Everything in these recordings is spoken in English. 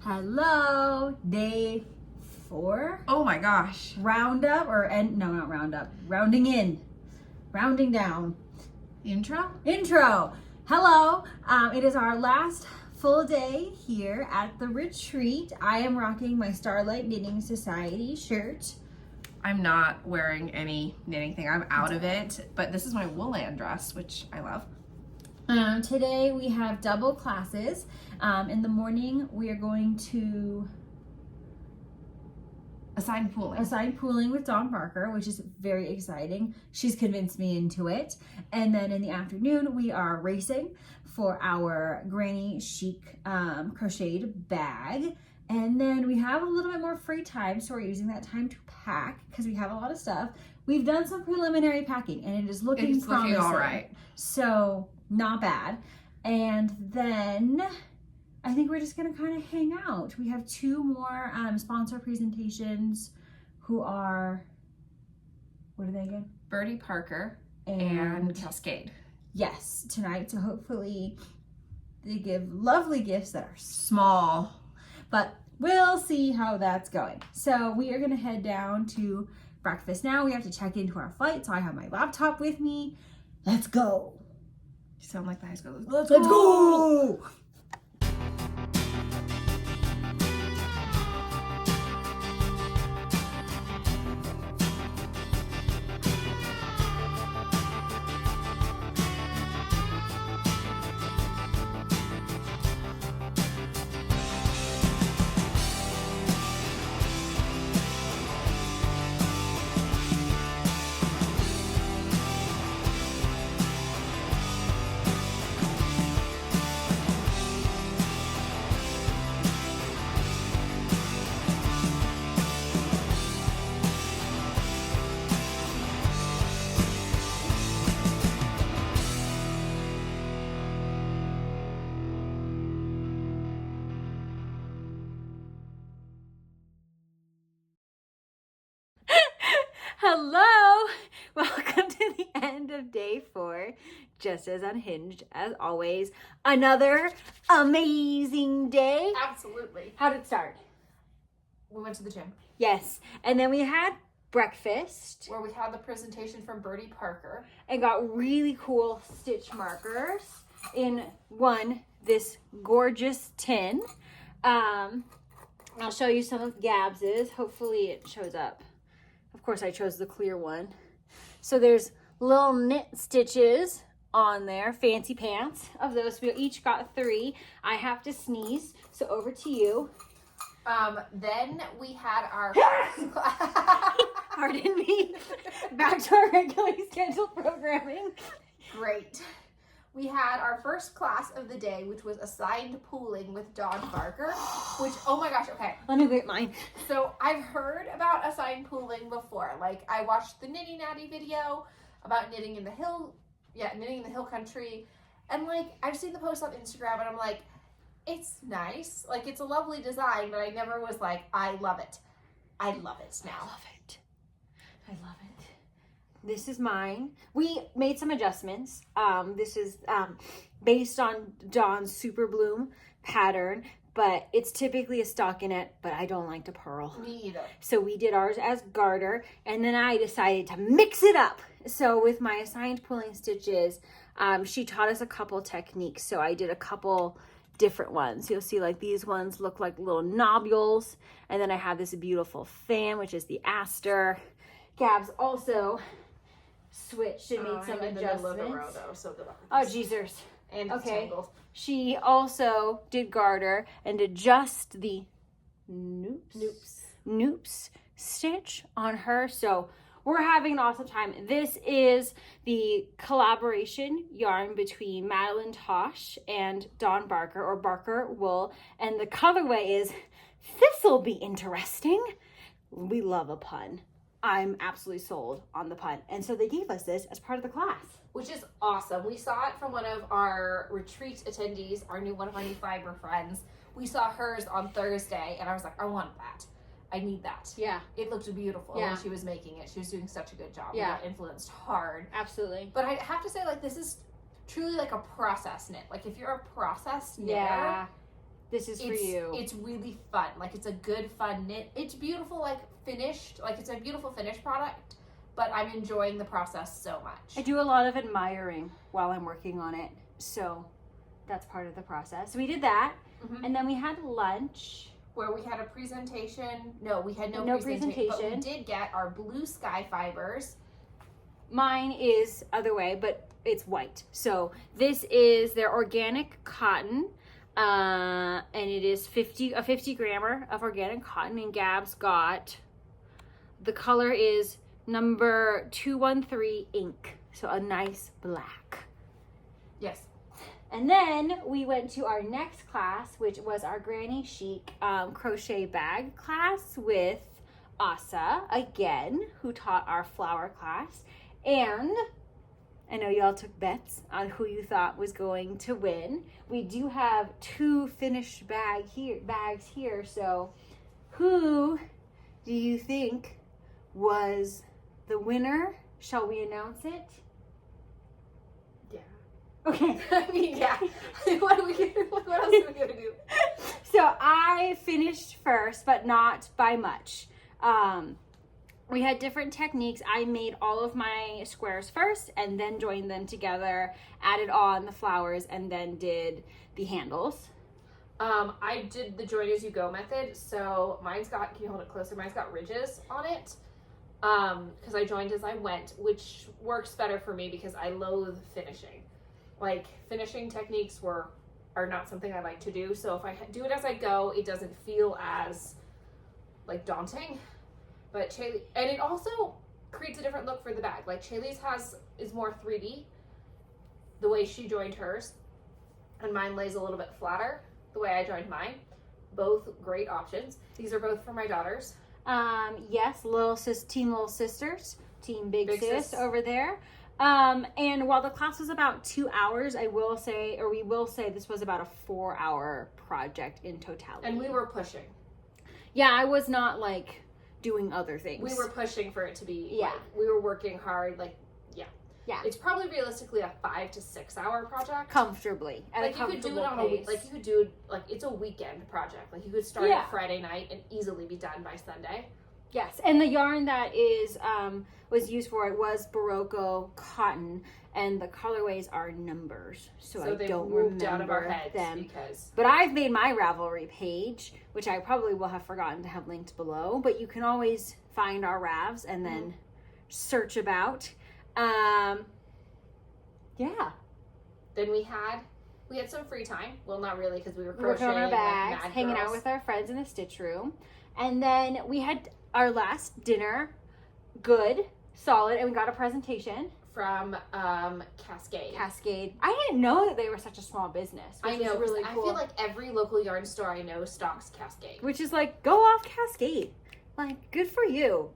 Hello, day 4. Oh my gosh. Roundup no, not roundup. Rounding in, rounding down. Intro? Hello. It is our last full day here at the retreat. I am rocking my Starlight Knitting Society shirt. I'm not wearing any knitting thing. I'm out of it. But this is my woolen dress, which I love. Today we have double classes. In the morning we are going to Assigned pooling with Dawn Barker, which is very exciting. She's convinced me into it. And then in the afternoon we are racing for our granny chic crocheted bag. And then we have a little bit more free time, so we're using that time to pack because we have a lot of stuff. We've done some preliminary packing and it is looking promising. Looking all right. So not bad. And then I think we're just gonna kind of hang out. We have 2 more sponsor presentations who are, what are they again? Birdie Parker and Cascade. Yes, tonight. So hopefully they give lovely gifts that are Small. but we'll see how that's going. So we are gonna head down to breakfast now. We have to check into our flight, so I have my laptop with me. Let's go. You sound like the high school. Let's go. Hello, welcome to the end of day 4, just as unhinged as always. Another amazing day. Absolutely. How did it start? We went to the gym Yes, and then we had breakfast where we had the presentation from Birdie Parker. and got really cool stitch markers in this gorgeous tin. I'll show you some of Gabs's. Hopefully it shows up. Of course, I chose the clear one. So there's little knit stitches on there, fancy pants of those. We each got 3. I have to sneeze, so over to you. Then we had our Pardon me. Back to our regularly scheduled programming. Great. We had our first class of the day, which was assigned pooling with Dawn Barker, which, oh my gosh, okay. Let me get mine. So I've heard about assigned pooling before. Like, I watched the Knitty Natty video about knitting in the hill country. And like, I've seen the post on Instagram and I'm like, it's nice. Like, it's a lovely design, but I never was like, I love it. I love it now. I love it. This is mine. We made some adjustments. This is based on Dawn's Super Bloom pattern, but it's typically a stockinette, but I don't like to purl. Me either. So we did ours as garter, and then I decided to mix it up. So with my assigned pulling stitches, she taught us a couple techniques. So I did a couple different ones. You'll see like these ones look like little nobules, and then I have this beautiful fan, which is the aster. Gabs also switched and made some adjustments. Row, though, so good luck with Oh, this. Jesus. And it's Okay. tangled. She also did garter and did just the noops stitch on her. So we're having an awesome time. This is the collaboration yarn between Madeline Tosh and Dawn Barker, or Barker Wool. And the colorway is, this'll be interesting. We love a pun. I'm absolutely sold on the pun. And so they gave us this as part of the class. Which is awesome. We saw it from one of our retreat attendees, one of our new fiber friends. We saw hers on Thursday, and I was like, I want that. I need that. Yeah. It looked beautiful Yeah. when she was making it. She was doing such a good job. Yeah. We got influenced hard. Absolutely. But I have to say, like, this is truly like a process knit. Like, if you're a process knitter, Yeah. This is for you. It's really fun. Like, it's a good, fun knit. It's beautiful, like, finished. Like, it's a beautiful finished product, but I'm enjoying the process so much. I do a lot of admiring while I'm working on it, so that's part of the process. So we did that, and then we had lunch. Where we had a presentation. No, we had no presentation. But we did get our Blue Sky fibers. Mine is other way, but it's white. So this is their organic cotton, and it is 50 grammer of organic cotton, and Gab's got, the color is number 213 ink, so a nice black. Yes. And then we went to our next class, which was our Granny Chic crochet bag class with Asa again, who taught our flower class. And I know y'all took bets on who you thought was going to win. We do have 2 finished bags here. So who do you think was the winner? Shall we announce it? Yeah. Okay. I mean, yeah. What else are we gonna do? So I finished first, but not by much. We had different techniques. I made all of my squares first and then joined them together, added on the flowers, and then did the handles. I did the join as you go method. So mine's got, can you hold it closer? Mine's got ridges on it. Because I joined as I went, which works better for me because I loathe finishing. Like, finishing techniques are not something I like to do. So if I do it as I go, it doesn't feel as, like, daunting. But Chaley, and it also creates a different look for the bag. Like, Chaley's is more 3D, the way she joined hers, and mine lays a little bit flatter, the way I joined mine. Both great options. These are both for my daughters. Yes, Team Little Sisters, Team Big Sis over there. And while the class was about 2 hours, we will say this was about a 4-hour project in totality. And we were pushing. Yeah, I was not like doing other things. We were pushing for it to be, yeah. Like, we were working hard, like, yeah. Yeah. It's probably realistically a 5 to 6 hour project. Comfortably. At like, a comfortable you could do it on pace. a week. Like, you could do it, like, it's a weekend project. Like, you could start it Friday night and easily be done by Sunday. Yes, and the yarn that was used for it was Barocco cotton, and the colorways are numbers, so I don't remember out of our heads them. Because... But I've made my Ravelry page, which I probably will have forgotten to have linked below. But you can always find our Ravs and then search about. Yeah. Then we had some free time. Well, not really, because we were Working on our bags, like hanging out with our friends in the stitch room, and then we had our last dinner. Good, solid, and we got a presentation from Cascade. I didn't know that they were such a small business. I know, really cool. I feel like every local yarn store I know stocks Cascade. Which is like, go off Cascade. Like, good for you.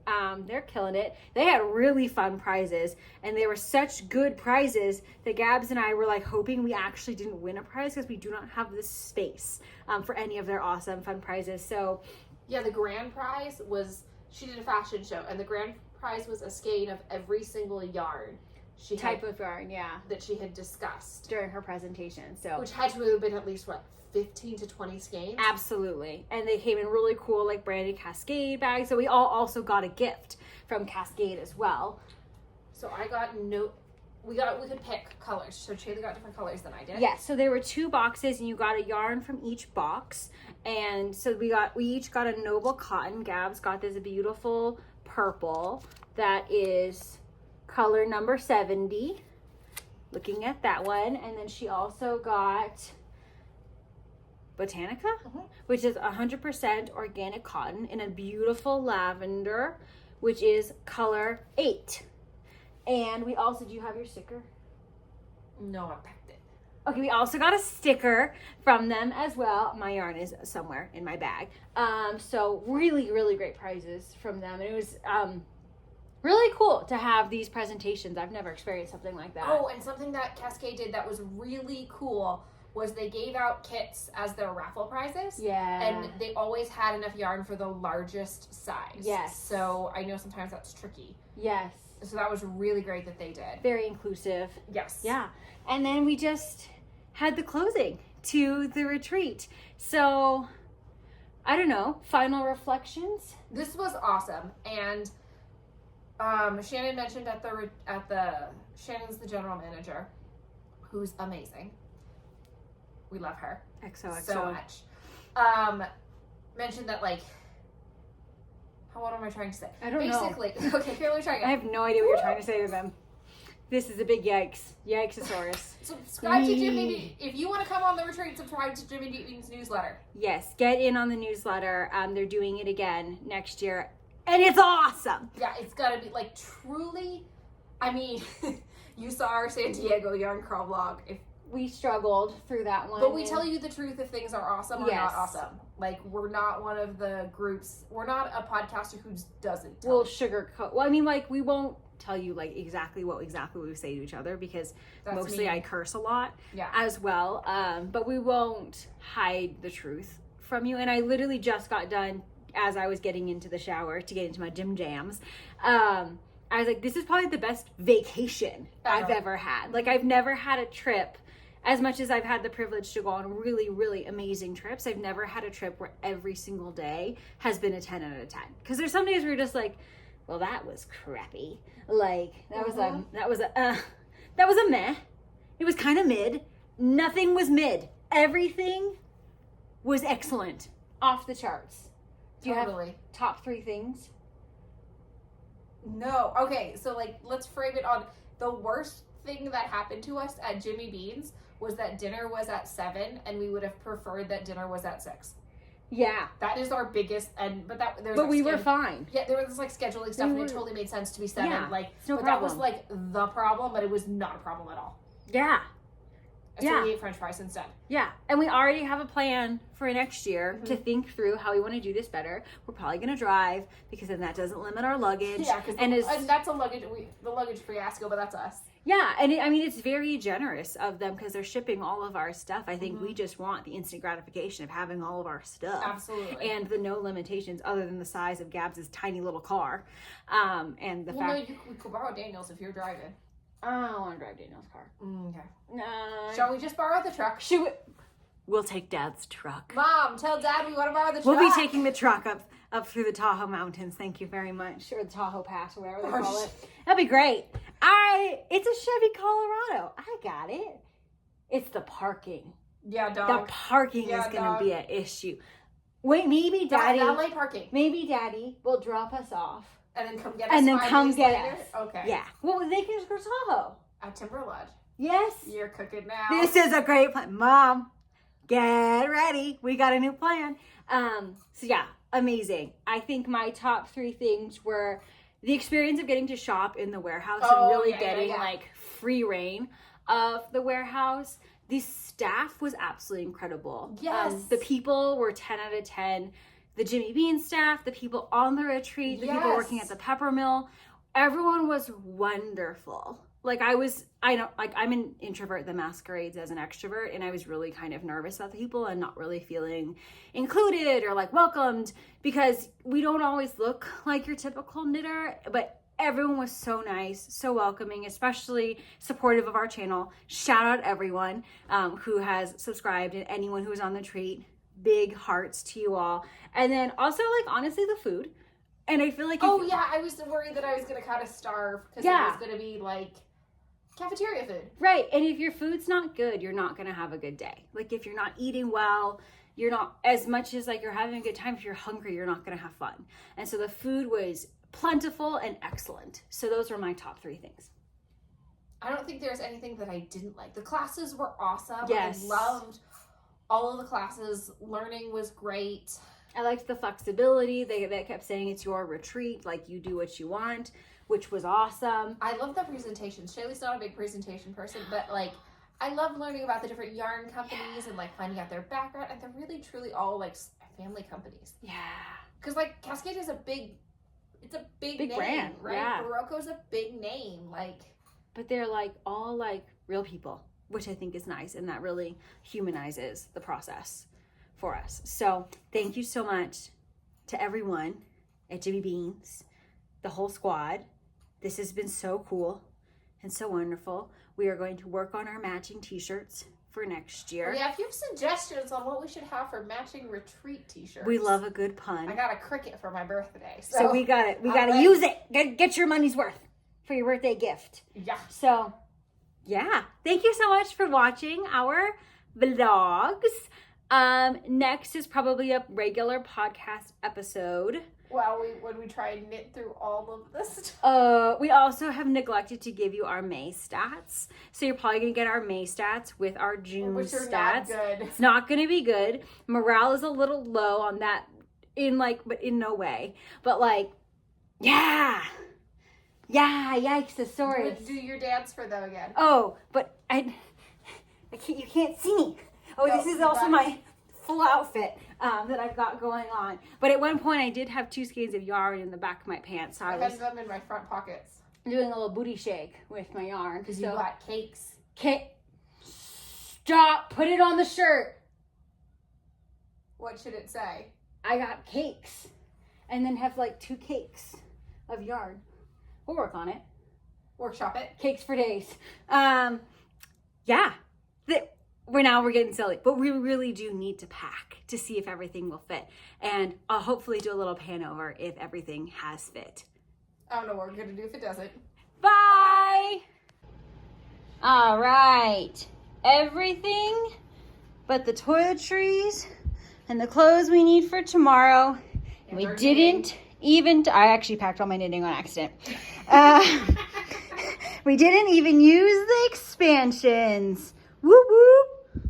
They're killing it. They had really fun prizes, and they were such good prizes that Gabs and I were like hoping we actually didn't win a prize because we do not have the space for any of their awesome fun prizes. So yeah, the grand prize was, she did a fashion show, and the grand prize was a skein of every single yarn of yarn, that she had discussed during her presentation. So which had to have been at least 15 to 20 skeins. Absolutely. And they came in really cool, like branded Cascade bags. So we all also got a gift from Cascade as well. So I got we could pick colors. So Chaley got different colors than I did. Yes, so there were 2 boxes, and you got a yarn from each box. And so we each got a Noble Cotton. Gabs got this beautiful purple that is color number 70. Looking at that one. And then she also got Botanica, which is 100% organic cotton in a beautiful lavender, which is color 8. And we also, do you have your sticker? No, I packed it. Okay, we also got a sticker from them as well. My yarn is somewhere in my bag. So really, really great prizes from them. And it was really cool to have these presentations. I've never experienced something like that. Oh, and something that Cascade did that was really cool was they gave out kits as their raffle prizes. Yeah. And they always had enough yarn for the largest size. Yes. So I know sometimes that's tricky. Yes. So that was really great that they did. Very inclusive. Yes. Yeah. And then we just had the closing to the retreat. So, I don't know, final reflections? This was awesome. And Shannon mentioned Shannon's the general manager, who's amazing. We love her so much. Mentioned that, like, what am I trying to say? I don't know. Basically, okay, here, let me try again. I have no idea what you're trying to say to them. This is a big yikes. Yikes-osaurus. Subscribe to Jimmy. If you want to come on the retreat, subscribe to Jimmy Bean's newsletter. Yes, get in on the newsletter. They're doing it again next year. And it's awesome. Yeah, it's got to be, like, truly, I mean, you saw our San Diego yarn crawl vlog. We struggled through that one. But we tell you the truth if things are awesome or Yes. not awesome. Like, we're not one of the groups, we're not a podcaster who doesn't tell We'll you. sugarcoat. Well, I mean, like, we won't tell you, like, exactly what we say to each other because That's mostly me. I curse a lot Yeah. as well. But we won't hide the truth from you. And I literally just got done as I was getting into the shower to get into my gym jams. I was like, this is probably the best vacation I've ever had. Like, I've never had a trip. As much as I've had the privilege to go on really, really amazing trips, I've never had a trip where every single day has been a 10 out of 10. Because there's some days where you're just like, well, that was crappy. Like, that was a meh. It was kind of mid. Nothing was mid. Everything was excellent. Off the charts. Do you have top 3 things? No. Okay, so, like, let's frame it on the worst thing that happened to us at Jimmy Bean's was that dinner was at 7, and we would have preferred that dinner was at 6. Yeah. That is our biggest, But we were fine. Yeah, there was, like, scheduling stuff, and it totally made sense to be 7. Yeah, like, it's no but problem. that was, like, the problem, but it was not a problem at all. Yeah. So we ate French fries instead. Yeah, and we already have a plan for next year to think through how we want to do this better. We're probably going to drive because then that doesn't limit our luggage. Yeah, and that's a luggage, the luggage fiasco, but that's us. Yeah, and I mean, it's very generous of them because they're shipping all of our stuff. I think we just want the instant gratification of having all of our stuff. Absolutely. And the no limitations other than the size of Gabs' tiny little car. And the fact... we could borrow Daniel's if you're driving. I don't want to drive Daniel's car. Okay. No. Shall we just borrow the truck? We'll take Dad's truck. Mom, tell Dad we want to borrow the truck. We'll be taking the truck up through the Tahoe Mountains. Thank you very much. Or the Tahoe Pass, or whatever they call it. That'd be great. It's a Chevy Colorado. I got it. It's the parking. Yeah, dog. The parking is going to be an issue. Wait, maybe Daddy... Valet parking. Maybe Daddy will drop us off. And then come get us. And then 5 come days get later? us. Okay. Yeah. Well, they can just go to Tahoe. At Timber Lodge. Yes. You're cooking now. This is a great plan. Mom, get ready. We got a new plan. So yeah, amazing. I think my top 3 things were the experience of getting to shop in the warehouse and really getting like free reign of the warehouse. The staff was absolutely incredible. Yes. The people were 10 out of 10. The Jimmy Bean staff, the people on the retreat, the people working at the pepper mill, everyone was wonderful. Like I'm an introvert that masquerades as an extrovert, and I was really kind of nervous about the people and not really feeling included or like welcomed because we don't always look like your typical knitter, but everyone was so nice, so welcoming, especially supportive of our channel. Shout out everyone who has subscribed and anyone who was on the retreat. Big hearts to you all. And then also, like, honestly, the food. And I feel like... I was worried that I was going to kind of starve because it was going to be, like, cafeteria food. Right. And if your food's not good, you're not going to have a good day. Like, if you're not eating well, you're not... As much as, like, you're having a good time, if you're hungry, you're not going to have fun. And so the food was plentiful and excellent. So those were my top 3 things. I don't think there's anything that I didn't like. The classes were awesome. Yes. I loved... all of the classes. Learning was great. I liked the flexibility. They kept saying it's your retreat, like you do what you want, which was awesome. I love the presentations. Shaylee's not a big presentation person, but like I love learning about the different yarn companies and like finding out their background, and they're really truly all like family companies. Yeah. Because like Cascade is a big name, brand, right? yeah. Barocco's a big name, like. But they're like all like real people, which I think is nice, and that really humanizes the process for us. So thank you so much to everyone at Jimmy Bean's, the whole squad. This has been so cool and so wonderful. We are going to work on our matching t-shirts for next year. Yeah, if you have suggestions on what we should have for matching retreat t-shirts. We love a good pun. I got a cricket for my birthday. So we got it. We got to use it. Get your money's worth for your birthday gift. Yeah. So, yeah. Thank you so much for watching our vlogs. Next is probably a regular podcast episode. Well, when we try and knit through all of this. We also have neglected to give you our May stats. So you're probably going to get our May stats with our June Which are stats. not good. It's not going to be good. Morale is a little low on that but in no way. But yeah. Yeah, yikes, the stories. Do your dance for them again. Oh, but I can't, you can't see me. Oh, No, this is also my full outfit that I've got going on. But at one point, I did have 2 skeins of yarn in the back of my pants. So I had them in my front pockets. Doing a little booty shake with my yarn. Because you got cakes. Stop! Put it on the shirt. What should it say? I got cakes. And then have 2 cakes of yarn. We'll work on it. Workshop it. Cakes for days. Yeah. We're getting silly, but we really do need to pack to see if everything will fit. And I'll hopefully do a little pan over if everything has fit. I don't know what we're going to do if it doesn't. Bye! All right. Everything but the toiletries and the clothes we need for tomorrow. And we didn't even... I actually packed all my knitting on accident. We didn't even use the expansions. Whoop whoop.